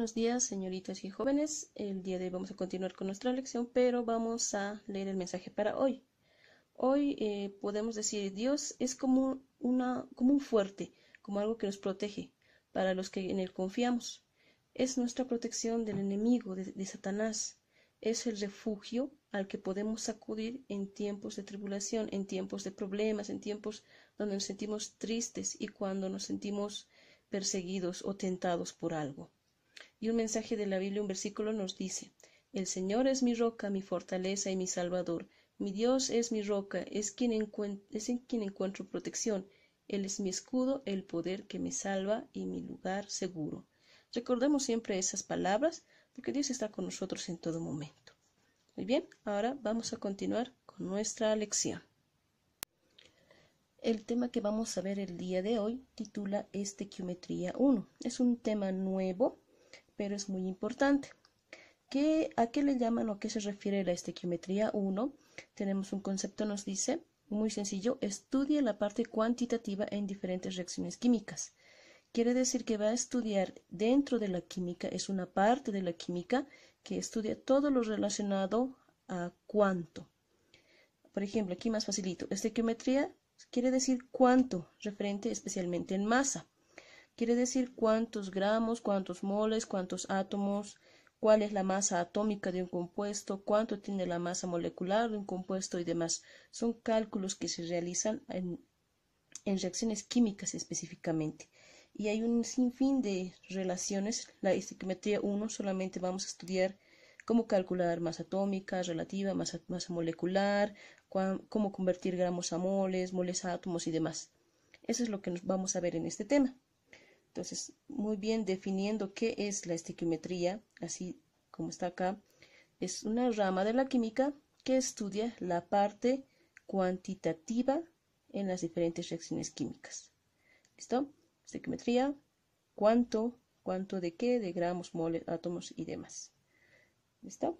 Buenos días, señoritas y jóvenes. El día de hoy vamos a continuar con nuestra lección, pero vamos a leer el mensaje para hoy. Hoy podemos decir, Dios es como un fuerte, como algo que nos protege, para los que en Él confiamos. Es nuestra protección del enemigo, de Satanás. Es el refugio al que podemos acudir en tiempos de tribulación, en tiempos de problemas, en tiempos donde nos sentimos tristes y cuando nos sentimos perseguidos o tentados por algo. Y un mensaje de la Biblia, un versículo nos dice, el Señor es mi roca, mi fortaleza y mi salvador. Mi Dios es mi roca, es en quien encuentro protección. Él es mi escudo, el poder que me salva y mi lugar seguro. Recordemos siempre esas palabras, porque Dios está con nosotros en todo momento. Muy bien, ahora vamos a continuar con nuestra lección. El tema que vamos a ver el día de hoy titula Estequiometría 1. Es un tema nuevo, pero es muy importante. ¿A qué le llaman o a qué se refiere la estequiometría 1? Tenemos un concepto, nos dice, muy sencillo, estudia la parte cuantitativa en diferentes reacciones químicas. Quiere decir que va a estudiar dentro de la química, es una parte de la química que estudia todo lo relacionado a cuánto. Por ejemplo, aquí más facilito, estequiometría quiere decir cuánto, referente especialmente en masa. Quiere decir cuántos gramos, cuántos moles, cuántos átomos, cuál es la masa atómica de un compuesto, cuánto tiene la masa molecular de un compuesto y demás. Son cálculos que se realizan en reacciones químicas específicamente. Y hay un sinfín de relaciones. La estequiometría 1 solamente vamos a estudiar cómo calcular masa atómica, relativa, masa molecular, cómo convertir gramos a moles, moles a átomos y demás. Eso es lo que nos vamos a ver en este tema. Entonces, muy bien definiendo qué es la estequiometría, así como está acá, es una rama de la química que estudia la parte cuantitativa en las diferentes reacciones químicas. ¿Listo? Estequiometría, cuánto de qué, de gramos, moles, átomos y demás. ¿Listo?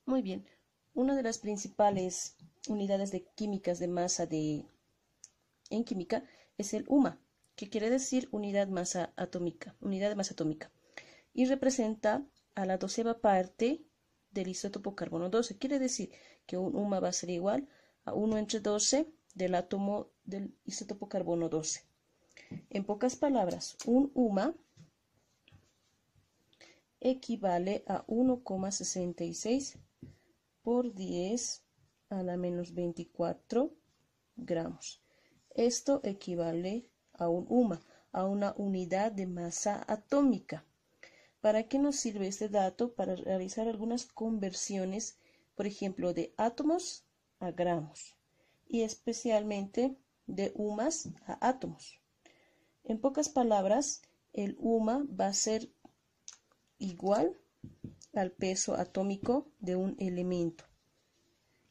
Muy bien. Una de las principales unidades de químicas de masa en química es el UMA, que quiere decir unidad de masa atómica, y representa a la 12ª parte del isótopo carbono 12. Quiere decir que un UMA va a ser igual a 1 entre 12 del átomo del isótopo carbono 12. En pocas palabras, un UMA equivale a 1,66 por 10 a la menos 24 gramos. Esto equivale a un UMA, a una unidad de masa atómica. ¿Para qué nos sirve este dato? Para realizar algunas conversiones, por ejemplo, de átomos a gramos y especialmente de UMAs a átomos. En pocas palabras, el UMA va a ser igual al peso atómico de un elemento.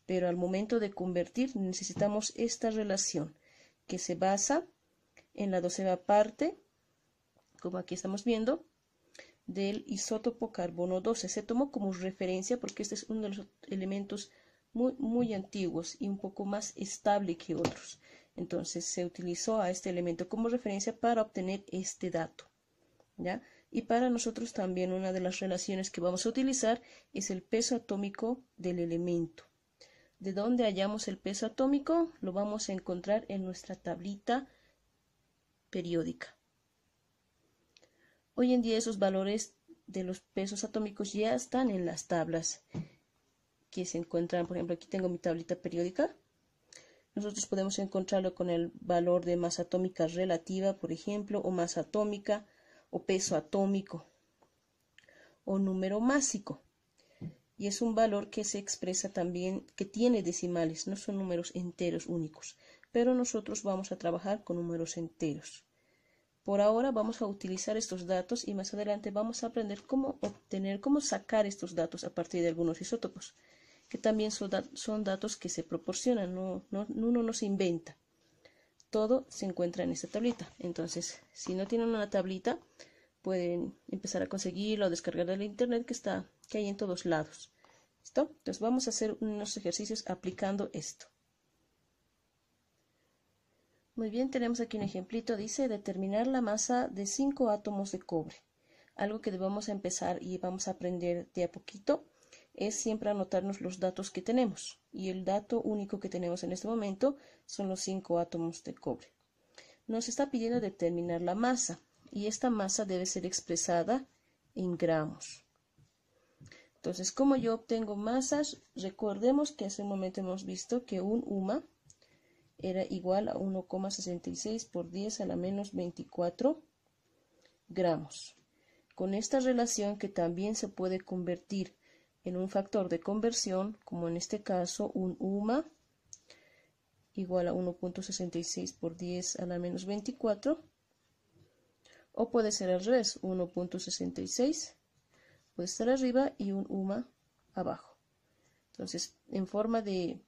Pero al momento de convertir necesitamos esta relación que se basa en la 12ª parte, como aquí estamos viendo, del isótopo carbono 12. Se tomó como referencia porque este es uno de los elementos muy antiguos y un poco más estable que otros. Entonces se utilizó a este elemento como referencia para obtener este dato, ¿ya? Y para nosotros también una de las relaciones que vamos a utilizar es el peso atómico del elemento. De dónde hallamos el peso atómico lo vamos a encontrar en nuestra tablita periódica. Hoy en día esos valores de los pesos atómicos ya están en las tablas que se encuentran, por ejemplo, aquí tengo mi tablita periódica. Nosotros podemos encontrarlo con el valor de masa atómica relativa, por ejemplo, o masa atómica, o peso atómico, o número másico. Y es un valor que se expresa también, que tiene decimales, no son números enteros únicos, pero nosotros vamos a trabajar con números enteros. Por ahora vamos a utilizar estos datos y más adelante vamos a aprender cómo sacar estos datos a partir de algunos isótopos, que también son datos que se proporcionan, uno no se inventa. Todo se encuentra en esta tablita. Entonces, si no tienen una tablita, pueden empezar a conseguirla o descargar de la internet que hay en todos lados. ¿Listo? Entonces vamos a hacer unos ejercicios aplicando esto. Muy bien, tenemos aquí un ejemplito, dice determinar la masa de 5 átomos de cobre. Algo que debemos empezar y vamos a aprender de a poquito es siempre anotarnos los datos que tenemos. Y el dato único que tenemos en este momento son los 5 átomos de cobre. Nos está pidiendo determinar la masa y esta masa debe ser expresada en gramos. Entonces, ¿cómo yo obtengo masas? Recordemos que hace un momento hemos visto que un UMA era igual a 1,66 por 10 a la menos 24 gramos. Con esta relación que también se puede convertir en un factor de conversión, como en este caso un UMA igual a 1,66 por 10 a la menos 24, o puede ser al revés, 1,66 puede estar arriba y un UMA abajo. Entonces, en forma de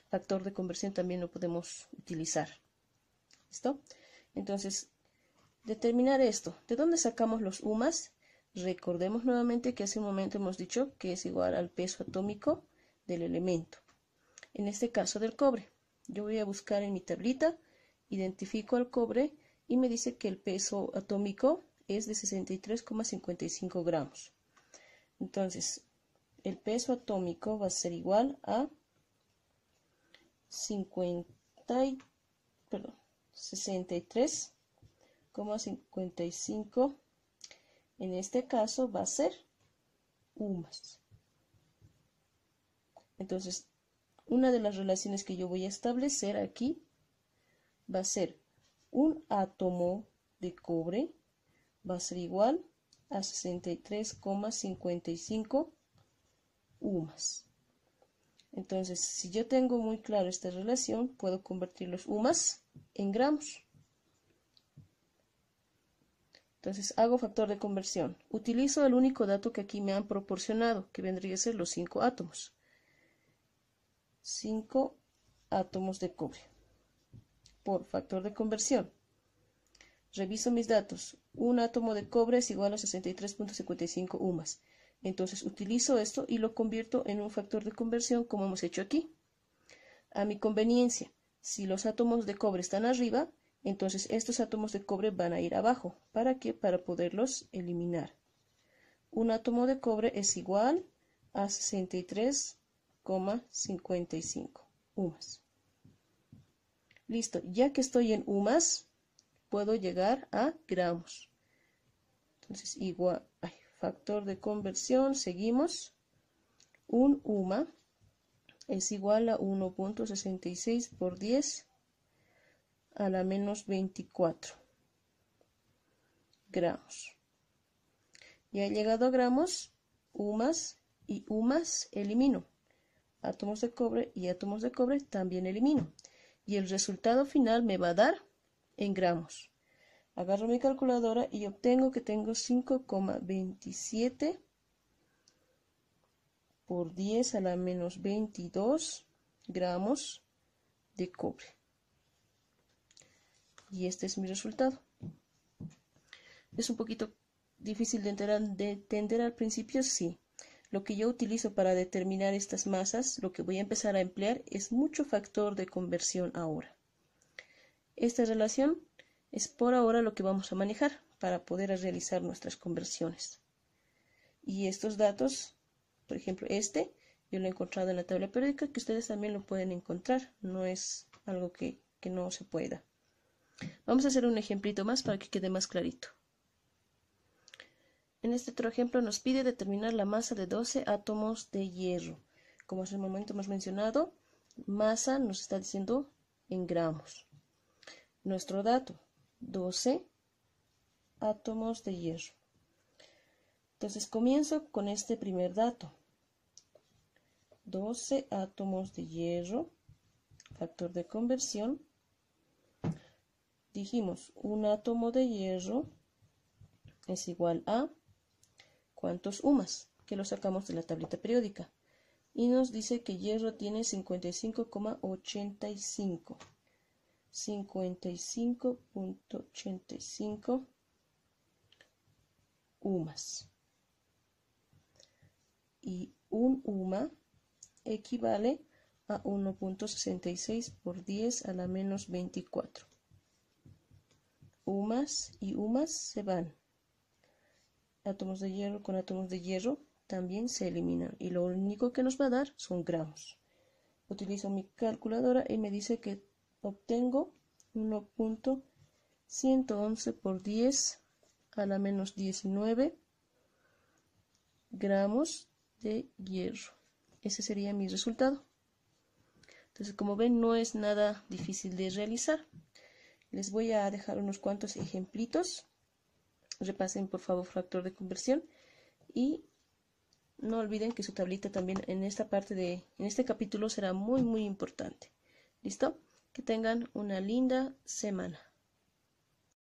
factor de conversión también lo podemos utilizar. ¿Listo? Entonces, determinar esto. ¿De dónde sacamos los UMAs? Recordemos nuevamente que hace un momento hemos dicho que es igual al peso atómico del elemento. En este caso del cobre. Yo voy a buscar en mi tablita, identifico al cobre y me dice que el peso atómico es de 63,55 gramos. Entonces, el peso atómico va a ser igual a 63,55. En este caso va a ser UMAS. Entonces, una de las relaciones que yo voy a establecer aquí va a ser un átomo de cobre va a ser igual a 63,55 UMAS. Entonces, si yo tengo muy claro esta relación, puedo convertir los UMAS en gramos. Entonces, hago factor de conversión. Utilizo el único dato que aquí me han proporcionado, que vendría a ser los 5 átomos. 5 átomos de cobre por factor de conversión. Reviso mis datos. Un átomo de cobre es igual a 63,55 UMAS. Entonces utilizo esto y lo convierto en un factor de conversión como hemos hecho aquí. A mi conveniencia, si los átomos de cobre están arriba, entonces estos átomos de cobre van a ir abajo. ¿Para qué? Para poderlos eliminar. Un átomo de cobre es igual a 63,55 UMAS. Listo, ya que estoy en UMAS, puedo llegar a gramos. Entonces, igual, factor de conversión, seguimos. Un UMA es igual a 1,66 por 10 a la menos 24 gramos. Ya he llegado a gramos, UMAS y UMAS elimino. Átomos de cobre y átomos de cobre también elimino. Y el resultado final me va a dar en gramos. Agarro mi calculadora y obtengo que tengo 5,27 por 10 a la menos 22 gramos de cobre. Y este es mi resultado. Es un poquito difícil de entender al principio, sí. Lo que yo utilizo para determinar estas masas, lo que voy a empezar a emplear es mucho factor de conversión ahora. Esta relación es por ahora lo que vamos a manejar para poder realizar nuestras conversiones. Y estos datos, por ejemplo, yo lo he encontrado en la tabla periódica, que ustedes también lo pueden encontrar. No es algo que no se pueda. Vamos a hacer un ejemplito más para que quede más clarito. En este otro ejemplo nos pide determinar la masa de 12 átomos de hierro. Como hace un momento hemos mencionado, masa nos está diciendo en gramos. Nuestro dato, 12 átomos de hierro. Entonces comienzo con este primer dato. 12 átomos de hierro, factor de conversión. Dijimos, un átomo de hierro es igual a ¿cuántos UMAS? Que lo sacamos de la tablita periódica. Y nos dice que hierro tiene 55,85. 55,85 UMAS. Y un UMA equivale a 1.66 por 10 a la menos 24. Umas y umas se van. Átomos de hierro con átomos de hierro también se eliminan. Y lo único que nos va a dar son gramos. Utilizo mi calculadora y me dice que obtengo 1.111 por 10 a la menos 19 gramos de hierro. Ese sería mi resultado. Entonces, como ven, no es nada difícil de realizar. Les voy a dejar unos cuantos ejemplitos. Repasen por favor factor de conversión y no olviden que su tablita también en esta parte en este capítulo será muy importante. ¿Listo? Que tengan una linda semana.